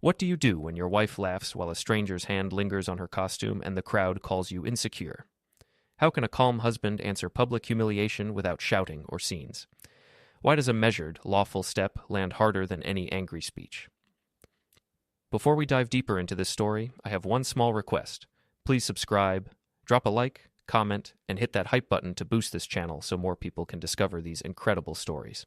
What do you do when your wife laughs while a stranger's hand lingers on her costume and the crowd calls you insecure? How can a calm husband answer public humiliation without shouting or scenes? Why does a measured, lawful step land harder than any angry speech? Before we dive deeper into this story, I have one small request. Please subscribe, drop a like, comment, and hit that hype button to boost this channel so more people can discover these incredible stories.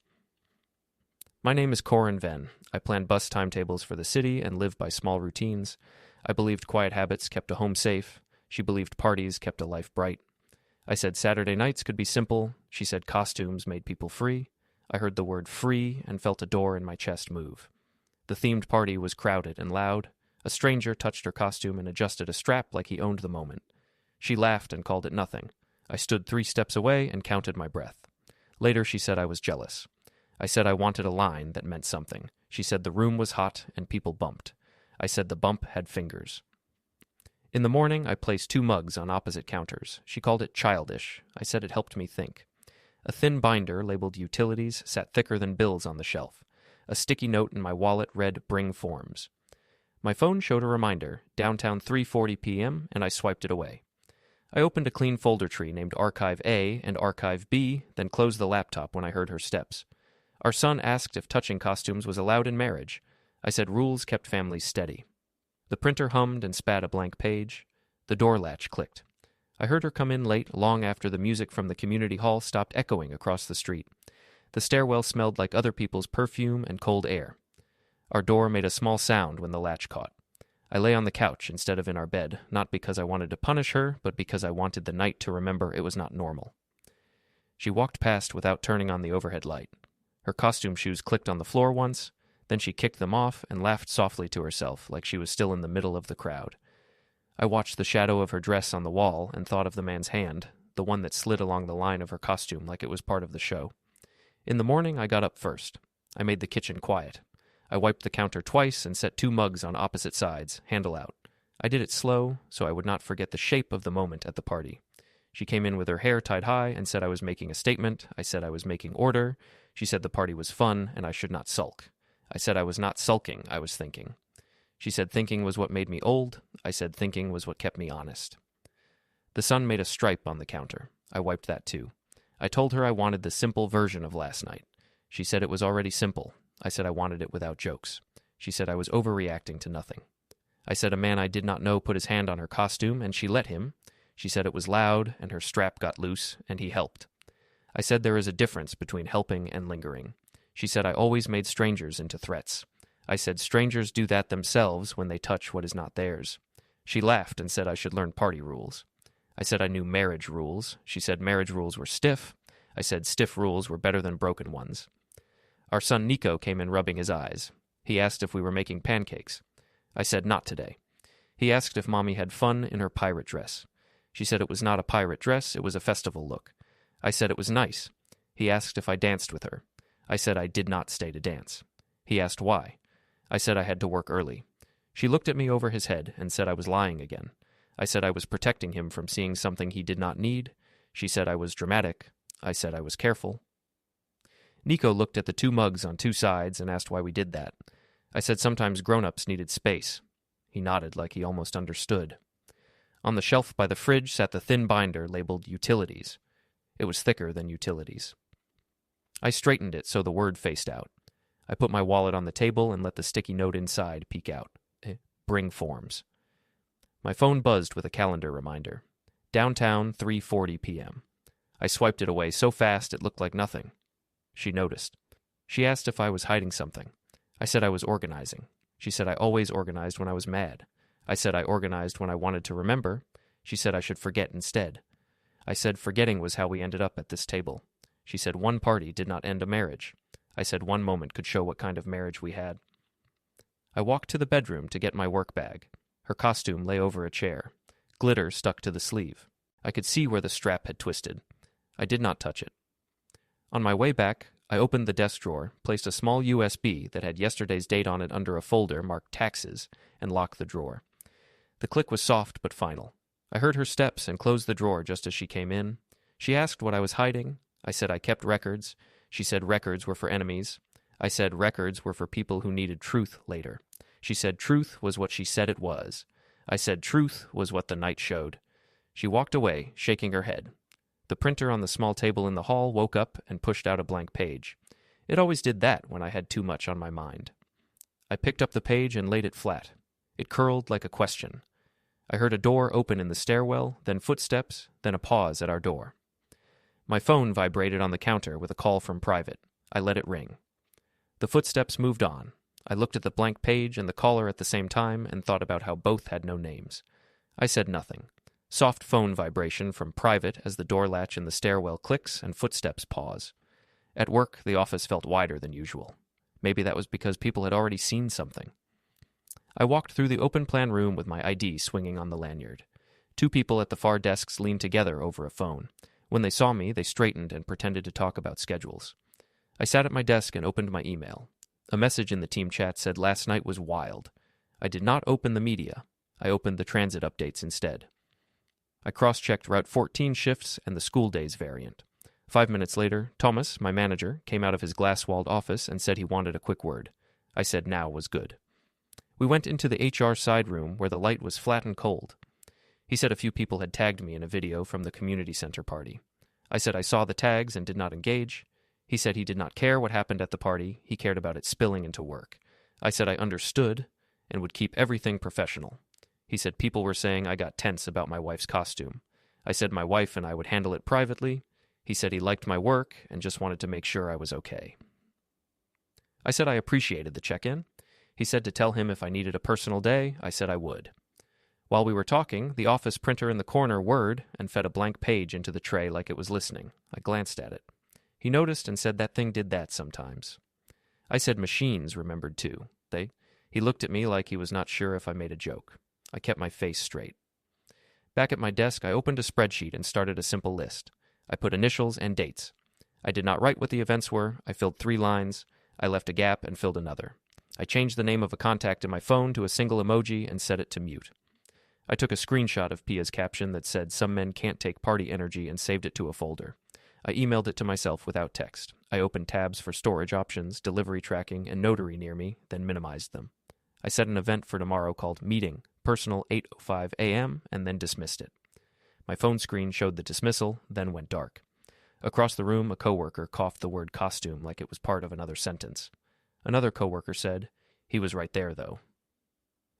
My name is Corin Venn. I plan bus timetables for the city and live by small routines. I believed quiet habits kept a home safe. She believed parties kept a life bright. I said Saturday nights could be simple. She said costumes made people free. I heard the word free and felt a door in my chest move. The themed party was crowded and loud. A stranger touched her costume and adjusted a strap like he owned the moment. She laughed and called it nothing. I stood 3 steps away and counted my breath. Later she said I was jealous. I said I wanted a line that meant something. She said the room was hot and people bumped. I said the bump had fingers. In the morning, I placed 2 mugs on opposite counters. She called it childish. I said it helped me think. A thin binder labeled utilities sat thicker than bills on the shelf. A sticky note in my wallet read bring forms. My phone showed a reminder, downtown 3:40 p.m., and I swiped it away. I opened a clean folder tree named Archive A and Archive B, then closed the laptop when I heard her steps. Our son asked if touching costumes was allowed in marriage. I said rules kept families steady. The printer hummed and spat a blank page. The door latch clicked. I heard her come in late, long after the music from the community hall stopped echoing across the street. The stairwell smelled like other people's perfume and cold air. Our door made a small sound when the latch caught. I lay on the couch instead of in our bed, not because I wanted to punish her, but because I wanted the night to remember it was not normal. She walked past without turning on the overhead light. Her costume shoes clicked on the floor once, then she kicked them off and laughed softly to herself like she was still in the middle of the crowd. I watched the shadow of her dress on the wall and thought of the man's hand, the one that slid along the line of her costume like it was part of the show. In the morning, I got up first. I made the kitchen quiet. I wiped the counter twice and set 2 mugs on opposite sides, handle out. I did it slow, so I would not forget the shape of the moment at the party. She came in with her hair tied high and said I was making a statement. I said I was making order. She said the party was fun and I should not sulk. I said I was not sulking, I was thinking. She said thinking was what made me old. I said thinking was what kept me honest. The sun made a stripe on the counter. I wiped that too. I told her I wanted the simple version of last night. She said it was already simple. I said I wanted it without jokes. She said I was overreacting to nothing. I said a man I did not know put his hand on her costume, and she let him. She said it was loud, and her strap got loose, and he helped. I said there is a difference between helping and lingering. She said I always made strangers into threats. I said strangers do that themselves when they touch what is not theirs. She laughed and said I should learn party rules. I said I knew marriage rules. She said marriage rules were stiff. I said stiff rules were better than broken ones. Our son Nico came in rubbing his eyes. He asked if we were making pancakes. I said not today. He asked if Mommy had fun in her pirate dress. She said it was not a pirate dress, it was a festival look. I said it was nice. He asked if I danced with her. I said I did not stay to dance. He asked why. I said I had to work early. She looked at me over his head and said I was lying again. I said I was protecting him from seeing something he did not need. She said I was dramatic. I said I was careful. Nico looked at the 2 mugs on 2 sides and asked why we did that. I said sometimes grown-ups needed space. He nodded like he almost understood. On the shelf by the fridge sat the thin binder labeled Utilities. It was thicker than Utilities. I straightened it so the word faced out. I put my wallet on the table and let the sticky note inside peek out. Bring forms. My phone buzzed with a calendar reminder. Downtown, 3:40 p.m. I swiped it away so fast it looked like nothing. She noticed. She asked if I was hiding something. I said I was organizing. She said I always organized when I was mad. I said I organized when I wanted to remember. She said I should forget instead. I said forgetting was how we ended up at this table. She said one party did not end a marriage. I said one moment could show what kind of marriage we had. I walked to the bedroom to get my work bag. Her costume lay over a chair. Glitter stuck to the sleeve. I could see where the strap had twisted. I did not touch it. On my way back, I opened the desk drawer, placed a small USB that had yesterday's date on it under a folder marked Taxes, and locked the drawer. The click was soft but final. I heard her steps and closed the drawer just as she came in. She asked what I was hiding. I said I kept records. She said records were for enemies. I said records were for people who needed truth later. She said truth was what she said it was. I said truth was what the night showed. She walked away, shaking her head. The printer on the small table in the hall woke up and pushed out a blank page. It always did that when I had too much on my mind. I picked up the page and laid it flat. It curled like a question. I heard a door open in the stairwell, then footsteps, then a pause at our door. My phone vibrated on the counter with a call from private. I let it ring. The footsteps moved on. I looked at the blank page and the caller at the same time and thought about how both had no names. I said nothing. Soft phone vibration from private as the door latch in the stairwell clicks and footsteps pause. At work, the office felt wider than usual. Maybe that was because people had already seen something. I walked through the open-plan room with my ID swinging on the lanyard. 2 people at the far desks leaned together over a phone. When they saw me, they straightened and pretended to talk about schedules. I sat at my desk and opened my email. A message in the team chat said last night was wild. I did not open the media. I opened the transit updates instead. I cross-checked Route 14 shifts and the school days variant. 5 minutes later, Thomas, my manager, came out of his glass-walled office and said he wanted a quick word. I said now was good. We went into the HR side room where the light was flat and cold. He said a few people had tagged me in a video from the community center party. I said I saw the tags and did not engage. He said he did not care what happened at the party. He cared about it spilling into work. I said I understood and would keep everything professional. He said people were saying I got tense about my wife's costume. I said my wife and I would handle it privately. He said he liked my work and just wanted to make sure I was okay. I said I appreciated the check-in. He said to tell him if I needed a personal day. I said I would. While we were talking, the office printer in the corner whirred and fed a blank page into the tray like it was listening. I glanced at it. He noticed and said that thing did that sometimes. I said machines remembered too. He looked at me like he was not sure if I made a joke. I kept my face straight. Back at my desk, I opened a spreadsheet and started a simple list. I put initials and dates. I did not write what the events were. I filled 3 lines. I left a gap and filled another. I changed the name of a contact in my phone to a single emoji and set it to mute. I took a screenshot of Pia's caption that said some men can't take party energy and saved it to a folder. I emailed it to myself without text. I opened tabs for storage options, delivery tracking, and notary near me, then minimized them. I set an event for tomorrow called Meeting, Personal 8:05 a.m., and then dismissed it. My phone screen showed the dismissal, then went dark. Across the room, a coworker coughed the word costume like it was part of another sentence. Another coworker said, "He was right there, though."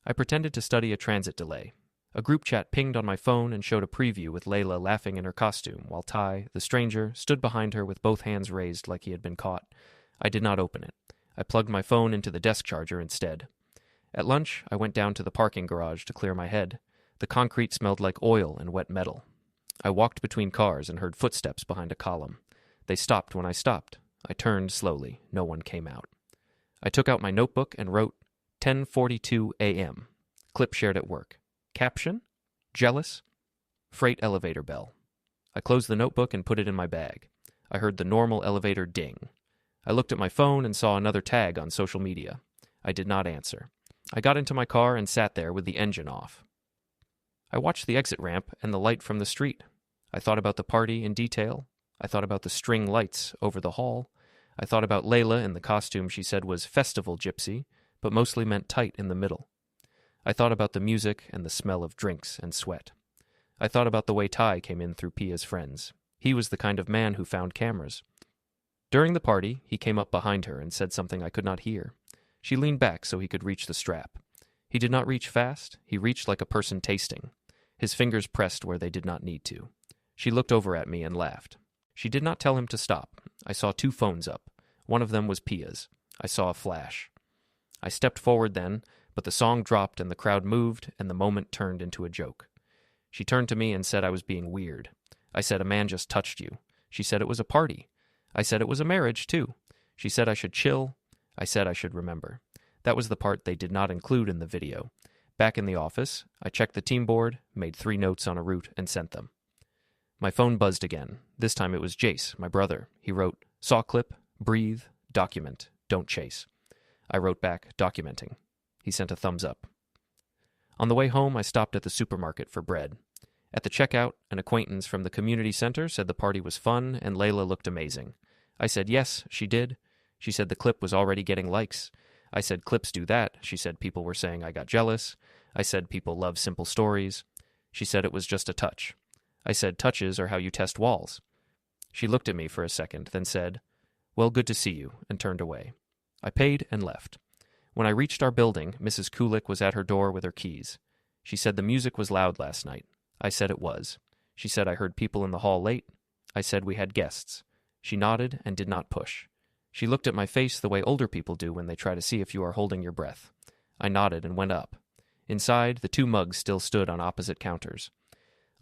I pretended to study a transit delay. A group chat pinged on my phone and showed a preview with Layla laughing in her costume, while Ty, the stranger, stood behind her with both hands raised like he had been caught. I did not open it. I plugged my phone into the desk charger instead. At lunch, I went down to the parking garage to clear my head. The concrete smelled like oil and wet metal. I walked between cars and heard footsteps behind a column. They stopped when I stopped. I turned slowly. No one came out. I took out my notebook and wrote 10:42 a.m. Clip shared at work. Caption? Jealous? Freight elevator bell. I closed the notebook and put it in my bag. I heard the normal elevator ding. I looked at my phone and saw another tag on social media. I did not answer. I got into my car and sat there with the engine off. I watched the exit ramp and the light from the street. I thought about the party in detail. I thought about the string lights over the hall. I thought about Layla in the costume she said was festival gypsy, but mostly meant tight in the middle. I thought about the music and the smell of drinks and sweat. I thought about the way Ty came in through Pia's friends. He was the kind of man who found cameras. During the party, he came up behind her and said something I could not hear. She leaned back so he could reach the strap. He did not reach fast. He reached like a person tasting. His fingers pressed where they did not need to. She looked over at me and laughed. She did not tell him to stop. I saw 2 phones up. One of them was Pia's. I saw a flash. I stepped forward then, but the song dropped and the crowd moved and the moment turned into a joke. She turned to me and said I was being weird. I said a man just touched you. She said it was a party. I said it was a marriage, too. She said I should chill. I said I should remember. That was the part they did not include in the video. Back in the office, I checked the team board, made 3 notes on a route, and sent them. My phone buzzed again. This time it was Jace, my brother. He wrote, "Saw clip, breathe, document, don't chase." I wrote back, "Documenting." He sent a thumbs up. On the way home, I stopped at the supermarket for bread. At the checkout, an acquaintance from the community center said the party was fun and Layla looked amazing. I said yes, she did. She said the clip was already getting likes. I said clips do that. She said people were saying I got jealous. I said people love simple stories. She said it was just a touch. I said touches are how you test walls. She looked at me for a second, then said, "Well, good to see you," and turned away. I paid and left. When I reached our building, Mrs. Kulik was at her door with her keys. She said the music was loud last night. I said it was. She said I heard people in the hall late. I said we had guests. She nodded and did not push. She looked at my face the way older people do when they try to see if you are holding your breath. I nodded and went up. Inside, the 2 mugs still stood on opposite counters.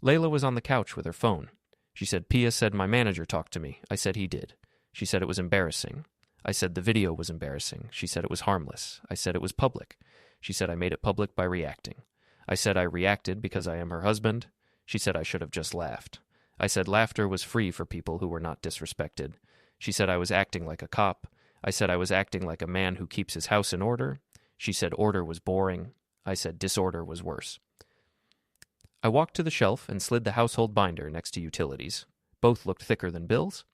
Layla was on the couch with her phone. She said Pia said my manager talked to me. I said he did. She said it was embarrassing. I said the video was embarrassing. She said it was harmless. I said it was public. She said I made it public by reacting. I said I reacted because I am her husband. She said I should have just laughed. I said laughter was free for people who were not disrespected. She said I was acting like a cop. I said I was acting like a man who keeps his house in order. She said order was boring. I said disorder was worse. I walked to the shelf and slid the household binder next to utilities. Both looked thicker than bills.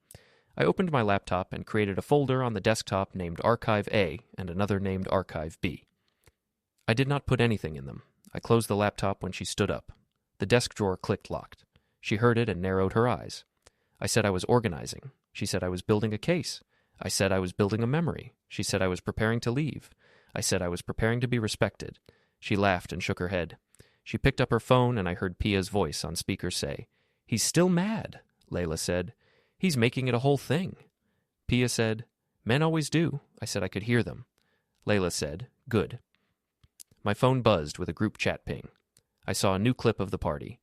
I opened my laptop and created a folder on the desktop named Archive A and another named Archive B. I did not put anything in them. I closed the laptop when she stood up. The desk drawer clicked locked. She heard it and narrowed her eyes. I said I was organizing. She said I was building a case. I said I was building a memory. She said I was preparing to leave. I said I was preparing to be respected. She laughed and shook her head. She picked up her phone and I heard Pia's voice on speaker say, "He's still mad," Layla said. "He's making it a whole thing." Pia said, "Men always do." I said I could hear them. Layla said, "Good." My phone buzzed with a group chat ping. I saw a new clip of the party,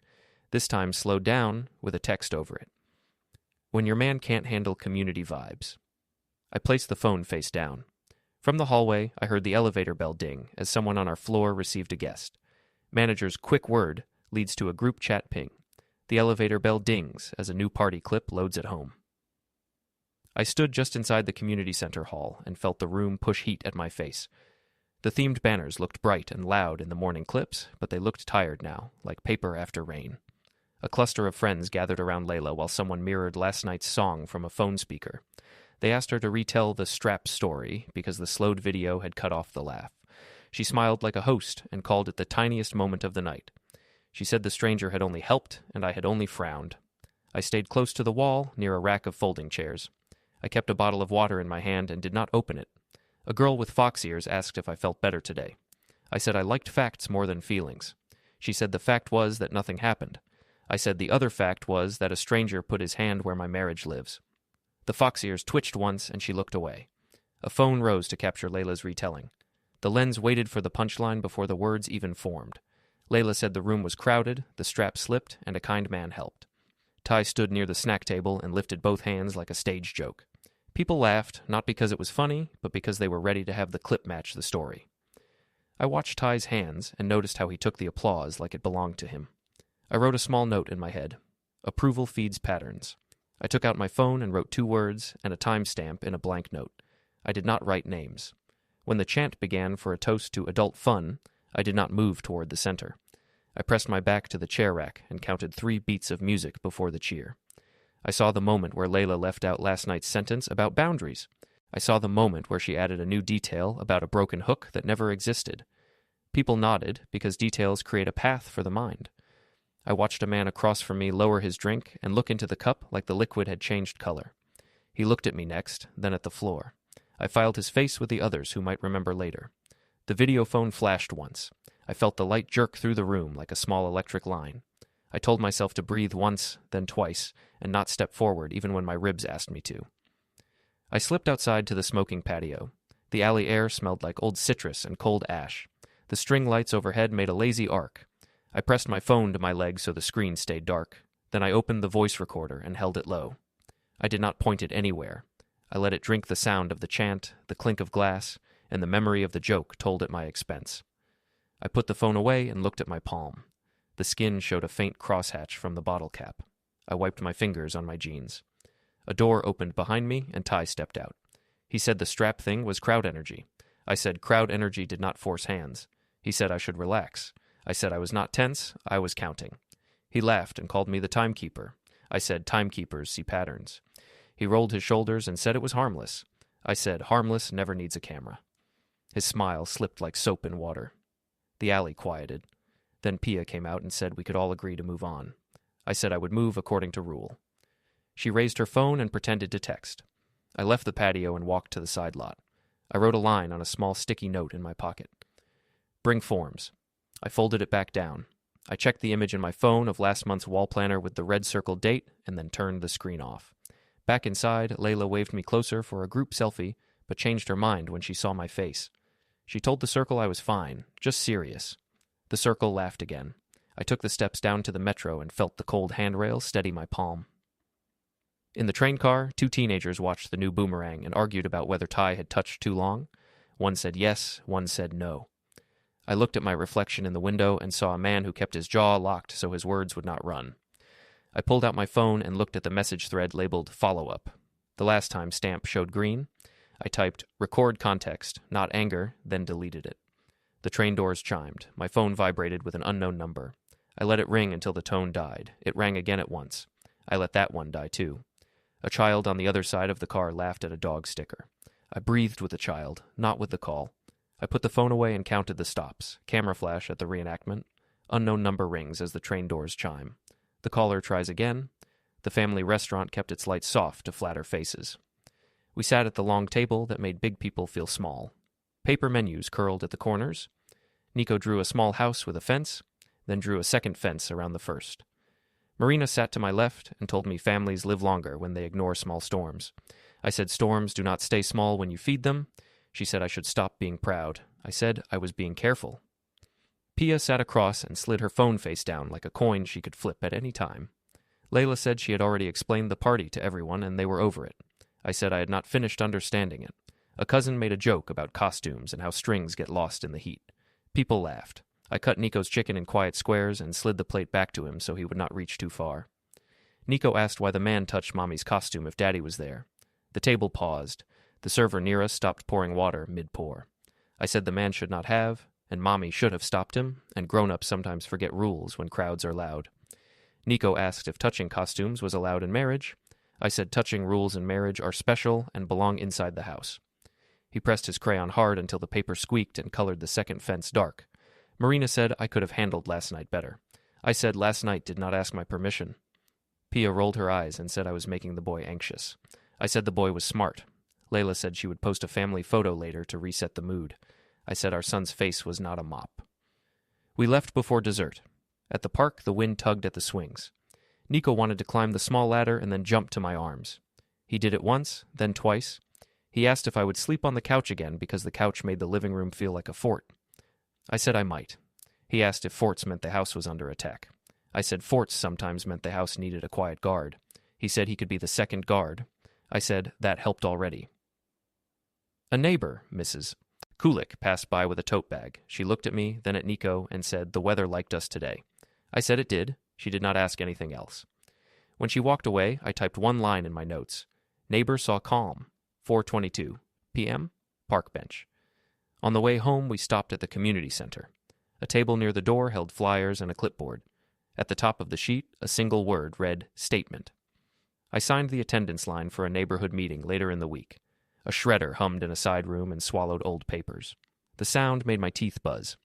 this time slowed down with a text over it. When your man can't handle community vibes. I placed the phone face down. From the hallway, I heard the elevator bell ding as someone on our floor received a guest. Manager's quick word leads to a group chat ping. The elevator bell dings as a new party clip loads at home. I stood just inside the community center hall and felt the room push heat at my face. The themed banners looked bright and loud in the morning clips, but they looked tired now, like paper after rain. A cluster of friends gathered around Layla while someone mirrored last night's song from a phone speaker. They asked her to retell the strap story because the slowed video had cut off the laugh. She smiled like a host and called it the tiniest moment of the night. She said the stranger had only helped and I had only frowned. I stayed close to the wall near a rack of folding chairs. I kept a bottle of water in my hand and did not open it. A girl with fox ears asked if I felt better today. I said I liked facts more than feelings. She said the fact was that nothing happened. I said the other fact was that a stranger put his hand where my marriage lives. The fox ears twitched once and she looked away. A phone rose to capture Layla's retelling. The lens waited for the punchline before the words even formed. Layla said the room was crowded, the strap slipped, and a kind man helped. Ty stood near the snack table and lifted both hands like a stage joke. People laughed, not because it was funny, but because they were ready to have the clip match the story. I watched Ty's hands and noticed how he took the applause like it belonged to him. I wrote a small note in my head. Approval feeds patterns. I took out my phone and wrote 2 words and a timestamp in a blank note. I did not write names. When the chant began for a toast to adult fun, I did not move toward the center. I pressed my back to the chair rack and counted 3 beats of music before the cheer. I saw the moment where Layla left out last night's sentence about boundaries. I saw the moment where she added a new detail about a broken hook that never existed. People nodded because details create a path for the mind. I watched a man across from me lower his drink and look into the cup like the liquid had changed color. He looked at me next, then at the floor. I filed his face with the others who might remember later. The video phone flashed once. I felt the light jerk through the room like a small electric line. I told myself to breathe once, then twice, and not step forward even when my ribs asked me to. I slipped outside to the smoking patio. The alley air smelled like old citrus and cold ash. The string lights overhead made a lazy arc. I pressed my phone to my leg so the screen stayed dark. Then I opened the voice recorder and held it low. I did not point it anywhere. I let it drink the sound of the chant, the clink of glass, and the memory of the joke told at my expense. I put the phone away and looked at my palm. The skin showed a faint crosshatch from the bottle cap. I wiped my fingers on my jeans. A door opened behind me and Ty stepped out. He said the strap thing was crowd energy. I said crowd energy did not force hands. He said I should relax. I said I was not tense, I was counting. He laughed and called me the timekeeper. I said timekeepers see patterns. He rolled his shoulders and said it was harmless. I said harmless never needs a camera. His smile slipped like soap in water. The alley quieted. Then Pia came out and said we could all agree to move on. I said I would move according to rule. She raised her phone and pretended to text. I left the patio and walked to the side lot. I wrote a line on a small sticky note in my pocket. Bring forms. I folded it back down. I checked the image in my phone of last month's wall planner with the red circled date and then turned the screen off. Back inside, Layla waved me closer for a group selfie, but changed her mind when she saw my face. She told the circle I was fine, just serious. The circle laughed again. I took the steps down to the metro and felt the cold handrail steady my palm. In the train car, 2 teenagers watched the new Boomerang and argued about whether Ty had touched too long. One said yes, one said no. I looked at my reflection in the window and saw a man who kept his jaw locked so his words would not run. I pulled out my phone and looked at the message thread labeled follow-up. The last time stamp showed green. I typed record context, not anger, then deleted it. The train doors chimed. My phone vibrated with an unknown number. I let it ring until the tone died. It rang again at once. I let that one die too. A child on the other side of the car laughed at a dog sticker. I breathed with the child, not with the call. I put the phone away and counted the stops. Camera flash at the reenactment. Unknown number rings as the train doors chime. The caller tries again. The family restaurant kept its lights soft to flatter faces. We sat at the long table that made big people feel small. Paper menus curled at the corners. Nico drew a small house with a fence, then drew a second fence around the first. Marina sat to my left and told me families live longer when they ignore small storms. I said storms do not stay small when you feed them. She said I should stop being proud. I said I was being careful. Pia sat across and slid her phone face down like a coin she could flip at any time. Layla said she had already explained the party to everyone and they were over it. I said I had not finished understanding it. A cousin made a joke about costumes and how strings get lost in the heat. People laughed. I cut Nico's chicken in quiet squares and slid the plate back to him so he would not reach too far. Nico asked why the man touched Mommy's costume if Daddy was there. The table paused. The server near us stopped pouring water mid-pour. I said the man should not have, and Mommy should have stopped him, and grown-ups sometimes forget rules when crowds are loud. Nico asked if touching costumes was allowed in marriage. I said touching rules in marriage are special and belong inside the house. He pressed his crayon hard until the paper squeaked and colored the second fence dark. Marina said I could have handled last night better. I said last night did not ask my permission. Pia rolled her eyes and said I was making the boy anxious. I said the boy was smart. Layla said she would post a family photo later to reset the mood. I said our son's face was not a mop. We left before dessert. At the park, the wind tugged at the swings. Nico wanted to climb the small ladder and then jump to my arms. He did it once, then twice. He asked if I would sleep on the couch again because the couch made the living room feel like a fort. I said I might. He asked if forts meant the house was under attack. I said forts sometimes meant the house needed a quiet guard. He said he could be the second guard. I said that helped already. A neighbor, Mrs. Kulik, passed by with a tote bag. She looked at me, then at Nico, and said the weather liked us today. I said it did. She did not ask anything else. When she walked away, I typed one line in my notes. Neighbor saw calm. 4:22 p.m. Park bench. On the way home, we stopped at the community center. A table near the door held flyers and a clipboard. At the top of the sheet, a single word read, statement. I signed the attendance line for a neighborhood meeting later in the week. A shredder hummed in a side room and swallowed old papers. The sound made my teeth buzz.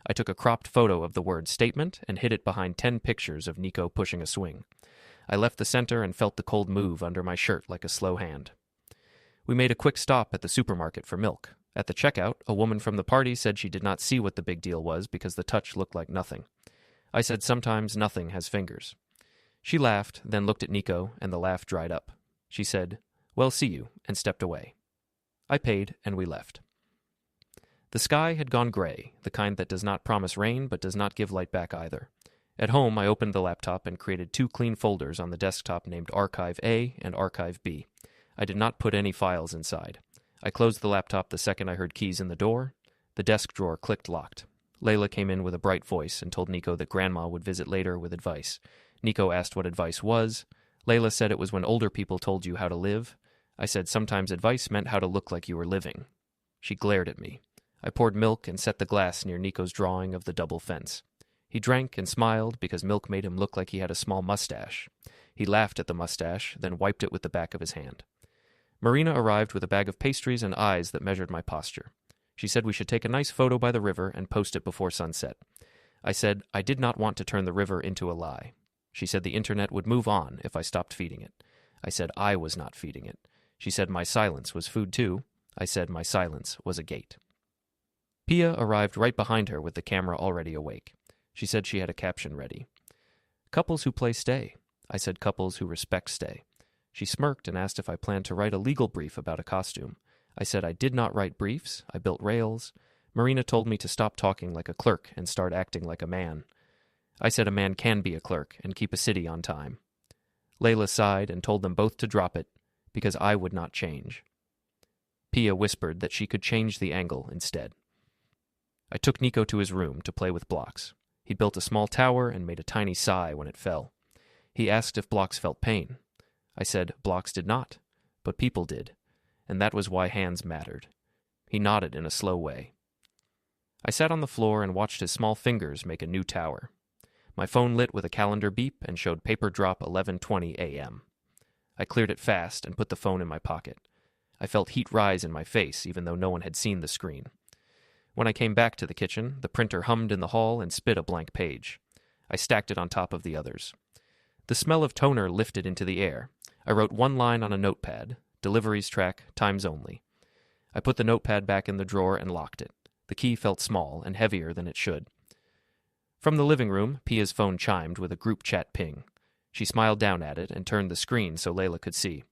I took a cropped photo of the word statement and hid it behind 10 pictures of Nico pushing a swing. I left the center and felt the cold move under my shirt like a slow hand. We made a quick stop at the supermarket for milk. At the checkout, a woman from the party said she did not see what the big deal was because the touch looked like nothing. I said sometimes nothing has fingers. She laughed, then looked at Nico, and the laugh dried up. She said, "Well, see you," and stepped away. I paid, and we left. The sky had gone gray, the kind that does not promise rain but does not give light back either. At home, I opened the laptop and created 2 clean folders on the desktop named Archive A and Archive B. I did not put any files inside. I closed the laptop the second I heard keys in the door. The desk drawer clicked locked. Layla came in with a bright voice and told Nico that Grandma would visit later with advice. Nico asked what advice was. Layla said it was when older people told you how to live. I said sometimes advice meant how to look like you were living. She glared at me. I poured milk and set the glass near Nico's drawing of the double fence. He drank and smiled because milk made him look like he had a small mustache. He laughed at the mustache, then wiped it with the back of his hand. Marina arrived with a bag of pastries and eyes that measured my posture. She said we should take a nice photo by the river and post it before sunset. I said I did not want to turn the river into a lie. She said the internet would move on if I stopped feeding it. I said I was not feeding it. She said my silence was food too. I said my silence was a gate. Pia arrived right behind her with the camera already awake. She said she had a caption ready. Couples who play stay. I said couples who respect stay. She smirked and asked if I planned to write a legal brief about a costume. I said I did not write briefs. I built rails. Marina told me to stop talking like a clerk and start acting like a man. I said a man can be a clerk and keep a city on time. Layla sighed and told them both to drop it, because I would not change. Pia whispered that she could change the angle instead. I took Nico to his room to play with blocks. He built a small tower and made a tiny sigh when it fell. He asked if blocks felt pain. I said blocks did not, but people did, and that was why hands mattered. He nodded in a slow way. I sat on the floor and watched his small fingers make a new tower. My phone lit with a calendar beep and showed paper drop 11:20 a.m. I cleared it fast and put the phone in my pocket. I felt heat rise in my face, even though no one had seen the screen. When I came back to the kitchen, the printer hummed in the hall and spit a blank page. I stacked it on top of the others. The smell of toner lifted into the air. I wrote one line on a notepad, deliveries track, times only. I put the notepad back in the drawer and locked it. The key felt small and heavier than it should. From the living room, Pia's phone chimed with a group chat ping. She smiled down at it and turned the screen so Layla could see.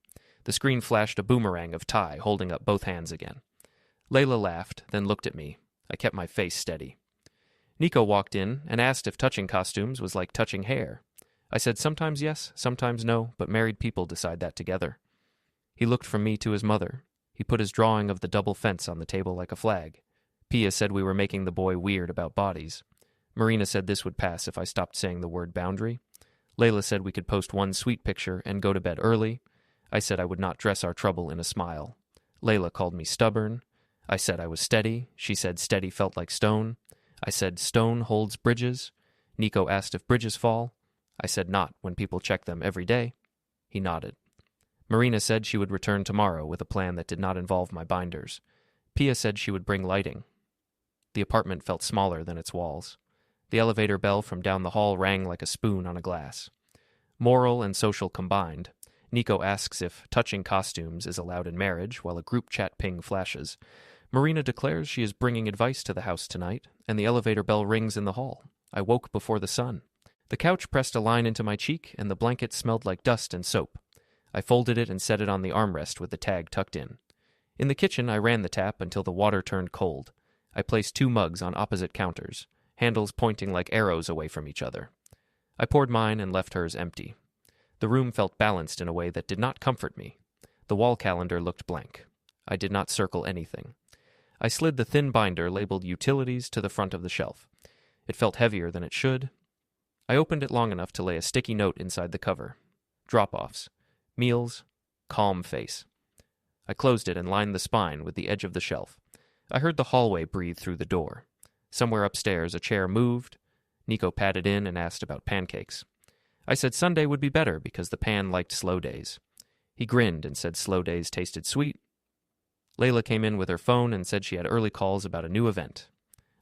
The screen flashed a boomerang of Ty holding up both hands again. Layla laughed, then looked at me. I kept my face steady. Nico walked in and asked if touching costumes was like touching hair. I said sometimes yes, sometimes no, but married people decide that together. He looked from me to his mother. He put his drawing of the double fence on the table like a flag. Pia said we were making the boy weird about bodies. Marina said this would pass if I stopped saying the word boundary. Layla said we could post one sweet picture and go to bed early. I said I would not dress our trouble in a smile. Layla called me stubborn. I said I was steady. She said steady felt like stone. I said stone holds bridges. Nico asked if bridges fall. I said not when people check them every day. He nodded. Marina said she would return tomorrow with a plan that did not involve my binders. Pia said she would bring lighting. The apartment felt smaller than its walls. The elevator bell from down the hall rang like a spoon on a glass. Moral and social combined, Nico asks if touching costumes is allowed in marriage while a group chat ping flashes. Marina declares she is bringing advice to the house tonight, and the elevator bell rings in the hall. I woke before the sun. The couch pressed a line into my cheek, and the blanket smelled like dust and soap. I folded it and set it on the armrest with the tag tucked in. In the kitchen, I ran the tap until the water turned cold. I placed 2 mugs on opposite counters, handles pointing like arrows away from each other. I poured mine and left hers empty. The room felt balanced in a way that did not comfort me. The wall calendar looked blank. I did not circle anything. I slid the thin binder labeled Utilities to the front of the shelf. It felt heavier than it should. I opened it long enough to lay a sticky note inside the cover. Drop-offs. Meals. Calm face. I closed it and lined the spine with the edge of the shelf. I heard the hallway breathe through the door. Somewhere upstairs, a chair moved. Nico patted in and asked about pancakes. I said Sunday would be better because the pan liked slow days. He grinned and said slow days tasted sweet. Layla came in with her phone and said she had early calls about a new event.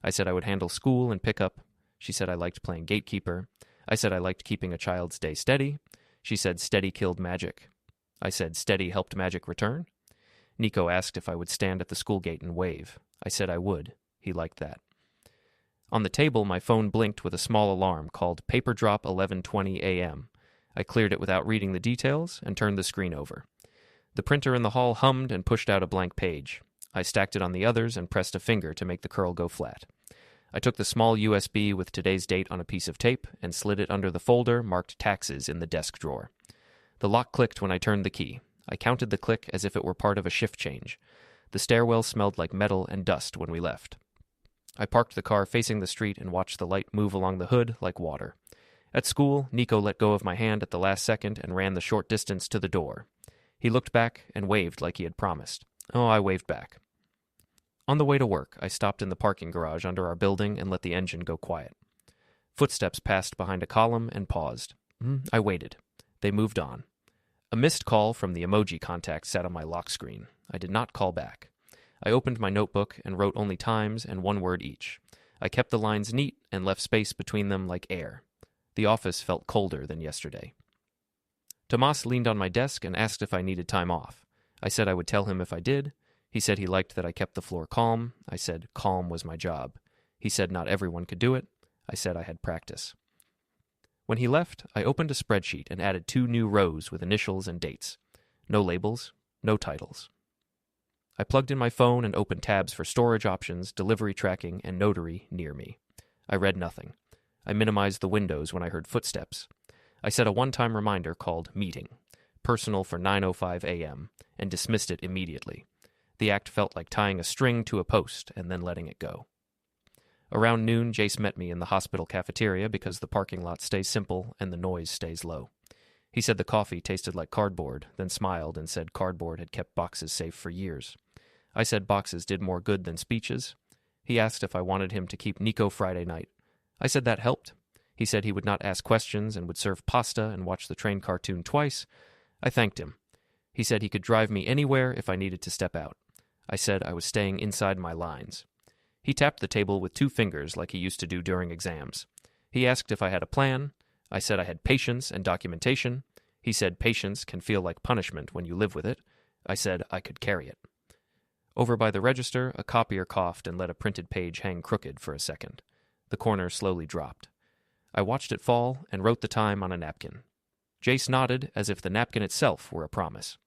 I said I would handle school and pickup. She said I liked playing gatekeeper. I said I liked keeping a child's day steady. She said steady killed magic. I said steady helped magic return. Nico asked if I would stand at the school gate and wave. I said I would. He liked that. On the table, my phone blinked with a small alarm called Paper Drop 11:20 a.m. I cleared it without reading the details and turned the screen over. The printer in the hall hummed and pushed out a blank page. I stacked it on the others and pressed a finger to make the curl go flat. I took the small USB with today's date on a piece of tape and slid it under the folder marked taxes in the desk drawer. The lock clicked when I turned the key. I counted the click as if it were part of a shift change. The stairwell smelled like metal and dust when we left. I parked the car facing the street and watched the light move along the hood like water. At school, Nico let go of my hand at the last second and ran the short distance to the door. He looked back and waved like he had promised. Oh, I waved back. On the way to work, I stopped in the parking garage under our building and let the engine go quiet. Footsteps passed behind a column and paused. I waited. They moved on. A missed call from the emoji contact sat on my lock screen. I did not call back. I opened my notebook and wrote only times and one word each. I kept the lines neat and left space between them like air. The office felt colder than yesterday. Tomas leaned on my desk and asked if I needed time off. I said I would tell him if I did. He said he liked that I kept the floor calm. I said calm was my job. He said not everyone could do it. I said I had practice. When he left, I opened a spreadsheet and added 2 new rows with initials and dates. No labels, no titles. I plugged in my phone and opened tabs for storage options, delivery tracking, and notary near me. I read nothing. I minimized the windows when I heard footsteps. I set a one-time reminder called Meeting, personal for 9:05 a.m., and dismissed it immediately. The act felt like tying a string to a post and then letting it go. Around noon, Jace met me in the hospital cafeteria because the parking lot stays simple and the noise stays low. He said the coffee tasted like cardboard, then smiled and said cardboard had kept boxes safe for years. I said boxes did more good than speeches. He asked if I wanted him to keep Nico Friday night. I said that helped. He said he would not ask questions and would serve pasta and watch the train cartoon twice. I thanked him. He said he could drive me anywhere if I needed to step out. I said I was staying inside my lines. He tapped the table with 2 fingers like he used to do during exams. He asked if I had a plan. I said I had patience and documentation. He said patience can feel like punishment when you live with it. I said I could carry it. Over by the register, a copier coughed and let a printed page hang crooked for a second. The corner slowly dropped. I watched it fall and wrote the time on a napkin. Jace nodded as if the napkin itself were a promise.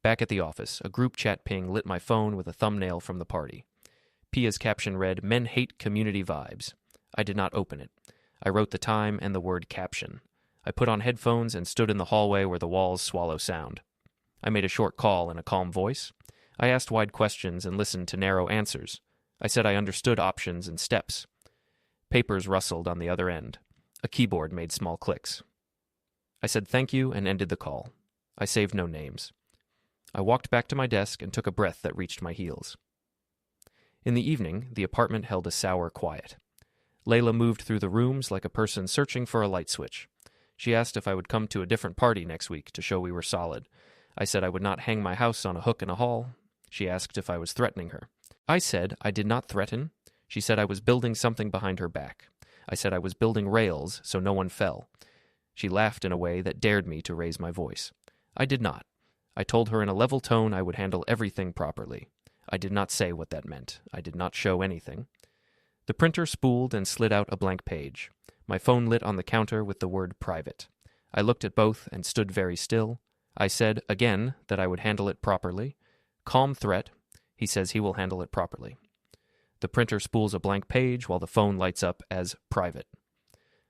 Back at the office, a group chat ping lit my phone with a thumbnail from the party. Pia's caption read, "Men hate community vibes." I did not open it. I wrote the time and the word caption. I put on headphones and stood in the hallway where the walls swallow sound. I made a short call in a calm voice. I asked wide questions and listened to narrow answers. I said I understood options and steps. Papers rustled on the other end. A keyboard made small clicks. I said thank you and ended the call. I saved no names. I walked back to my desk and took a breath that reached my heels. In the evening, the apartment held a sour quiet. Layla moved through the rooms like a person searching for a light switch. She asked if I would come to a different party next week to show we were solid. I said I would not hang my house on a hook in a hall. She asked if I was threatening her. I said I did not threaten. She said I was building something behind her back. I said I was building rails so no one fell. She laughed in a way that dared me to raise my voice. I did not. I told her in a level tone I would handle everything properly. I did not say what that meant. I did not show anything. The printer spooled and slid out a blank page. My phone lit on the counter with the word private. I looked at both and stood very still. I said, again, that I would handle it properly. Calm threat. He says he will handle it properly. The printer spools a blank page while the phone lights up as private.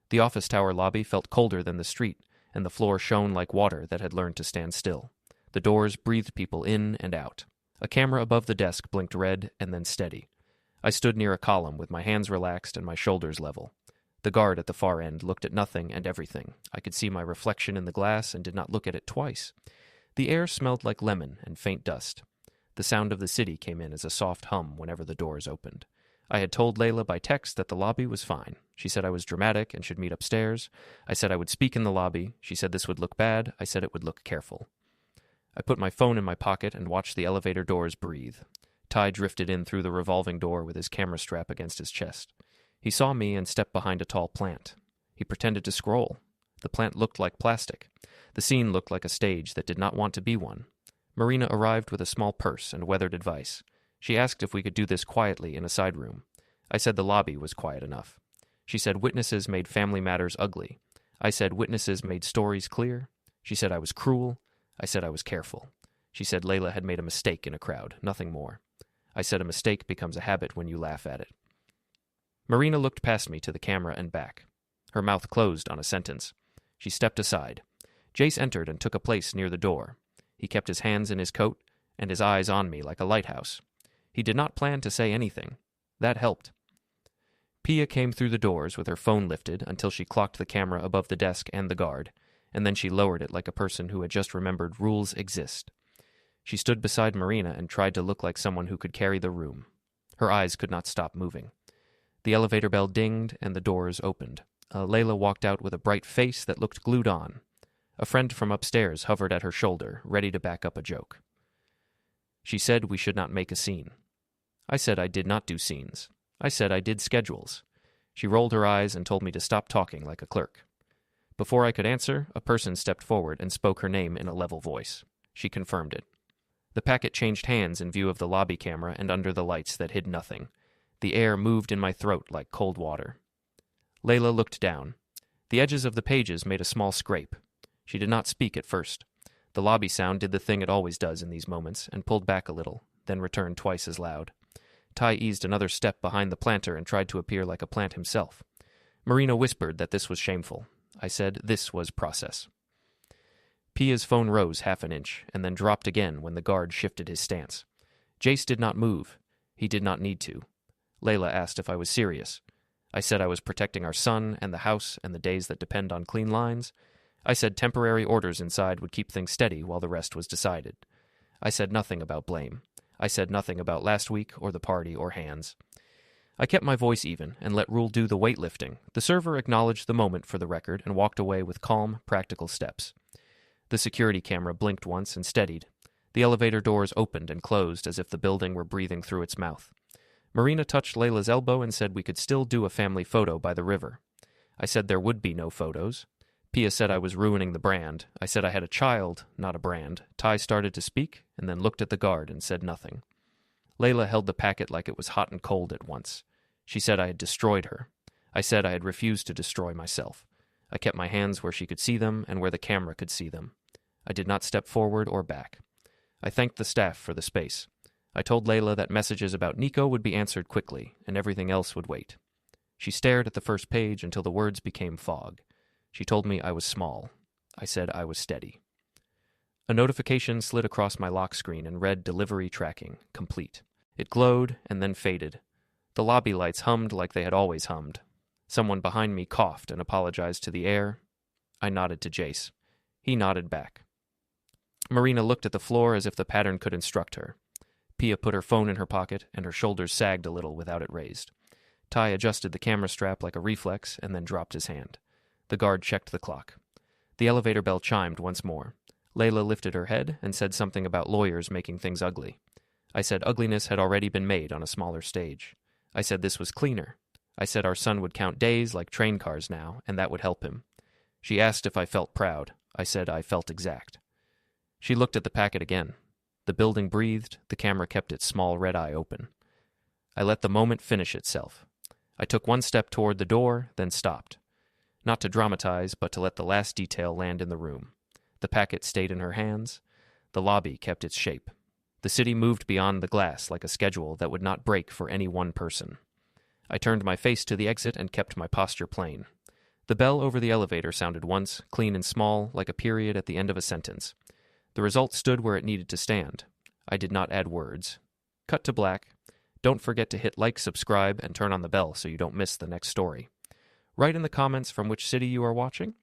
The office tower lobby felt colder than the street, and the floor shone like water that had learned to stand still. The doors breathed people in and out. A camera above the desk blinked red and then steady. I stood near a column with my hands relaxed and my shoulders level. The guard at the far end looked at nothing and everything. I could see my reflection in the glass and did not look at it twice. The air smelled like lemon and faint dust. The sound of the city came in as a soft hum whenever the doors opened. I had told Layla by text that the lobby was fine. She said I was dramatic and should meet upstairs. I said I would speak in the lobby. She said this would look bad. I said it would look careful. I put my phone in my pocket and watched the elevator doors breathe. Ty drifted in through the revolving door with his camera strap against his chest. He saw me and stepped behind a tall plant. He pretended to scroll. The plant looked like plastic. The scene looked like a stage that did not want to be one. Marina arrived with a small purse and weathered advice. She asked if we could do this quietly in a side room. I said the lobby was quiet enough. She said witnesses made family matters ugly. I said witnesses made stories clear. She said I was cruel. I said I was careful. She said Layla had made a mistake in a crowd, nothing more. I said a mistake becomes a habit when you laugh at it. Marina looked past me to the camera and back. Her mouth closed on a sentence. She stepped aside. Jace entered and took a place near the door. He kept his hands in his coat and his eyes on me like a lighthouse. He did not plan to say anything. That helped. Pia came through the doors with her phone lifted until she clocked the camera above the desk and the guard, and then she lowered it like a person who had just remembered rules exist. She stood beside Marina and tried to look like someone who could carry the room. Her eyes could not stop moving. The elevator bell dinged and the doors opened. Layla walked out with a bright face that looked glued on. A friend from upstairs hovered at her shoulder, ready to back up a joke. She said we should not make a scene. I said I did not do scenes. I said I did schedules. She rolled her eyes and told me to stop talking like a clerk. Before I could answer, a person stepped forward and spoke her name in a level voice. She confirmed it. The packet changed hands in view of the lobby camera and under the lights that hid nothing. The air moved in my throat like cold water. Layla looked down. The edges of the pages made a small scrape. She did not speak at first. The lobby sound did the thing it always does in these moments and pulled back a little, then returned twice as loud. Ty eased another step behind the planter and tried to appear like a plant himself. Marina whispered that this was shameful. I said this was process. Pia's phone rose half an inch and then dropped again when the guard shifted his stance. Jace did not move. He did not need to. Layla asked if I was serious. I said I was protecting our son and the house and the days that depend on clean lines. I said temporary orders inside would keep things steady while the rest was decided. I said nothing about blame. I said nothing about last week or the party or hands. I kept my voice even and let Rule do the weightlifting. The server acknowledged the moment for the record and walked away with calm, practical steps. The security camera blinked once and steadied. The elevator doors opened and closed as if the building were breathing through its mouth. Marina touched Layla's elbow and said we could still do a family photo by the river. I said there would be no photos. Pia said I was ruining the brand. I said I had a child, not a brand. Ty started to speak and then looked at the guard and said nothing. Layla held the packet like it was hot and cold at once. She said I had destroyed her. I said I had refused to destroy myself. I kept my hands where she could see them and where the camera could see them. I did not step forward or back. I thanked the staff for the space. I told Layla that messages about Nico would be answered quickly and everything else would wait. She stared at the first page until the words became fog. She told me I was small. I said I was steady. A notification slid across my lock screen and read delivery tracking, complete. It glowed and then faded. The lobby lights hummed like they had always hummed. Someone behind me coughed and apologized to the air. I nodded to Jace. He nodded back. Marina looked at the floor as if the pattern could instruct her. Pia put her phone in her pocket, and her shoulders sagged a little without it raised. Ty adjusted the camera strap like a reflex and then dropped his hand. The guard checked the clock. The elevator bell chimed once more. Layla lifted her head and said something about lawyers making things ugly. I said ugliness had already been made on a smaller stage. I said this was cleaner. I said our son would count days like train cars now, and that would help him. She asked if I felt proud. I said I felt exact. She looked at the packet again. The building breathed. The camera kept its small red eye open. I let the moment finish itself. I took one step toward the door, then stopped. Not to dramatize, but to let the last detail land in the room. The packet stayed in her hands. The lobby kept its shape. The city moved beyond the glass like a schedule that would not break for any one person. I turned my face to the exit and kept my posture plain. The bell over the elevator sounded once, clean and small, like a period at the end of a sentence. The result stood where it needed to stand. I did not add words. Cut to black. Don't forget to hit like, subscribe, and turn on the bell so you don't miss the next story. Write in the comments from which city you are watching.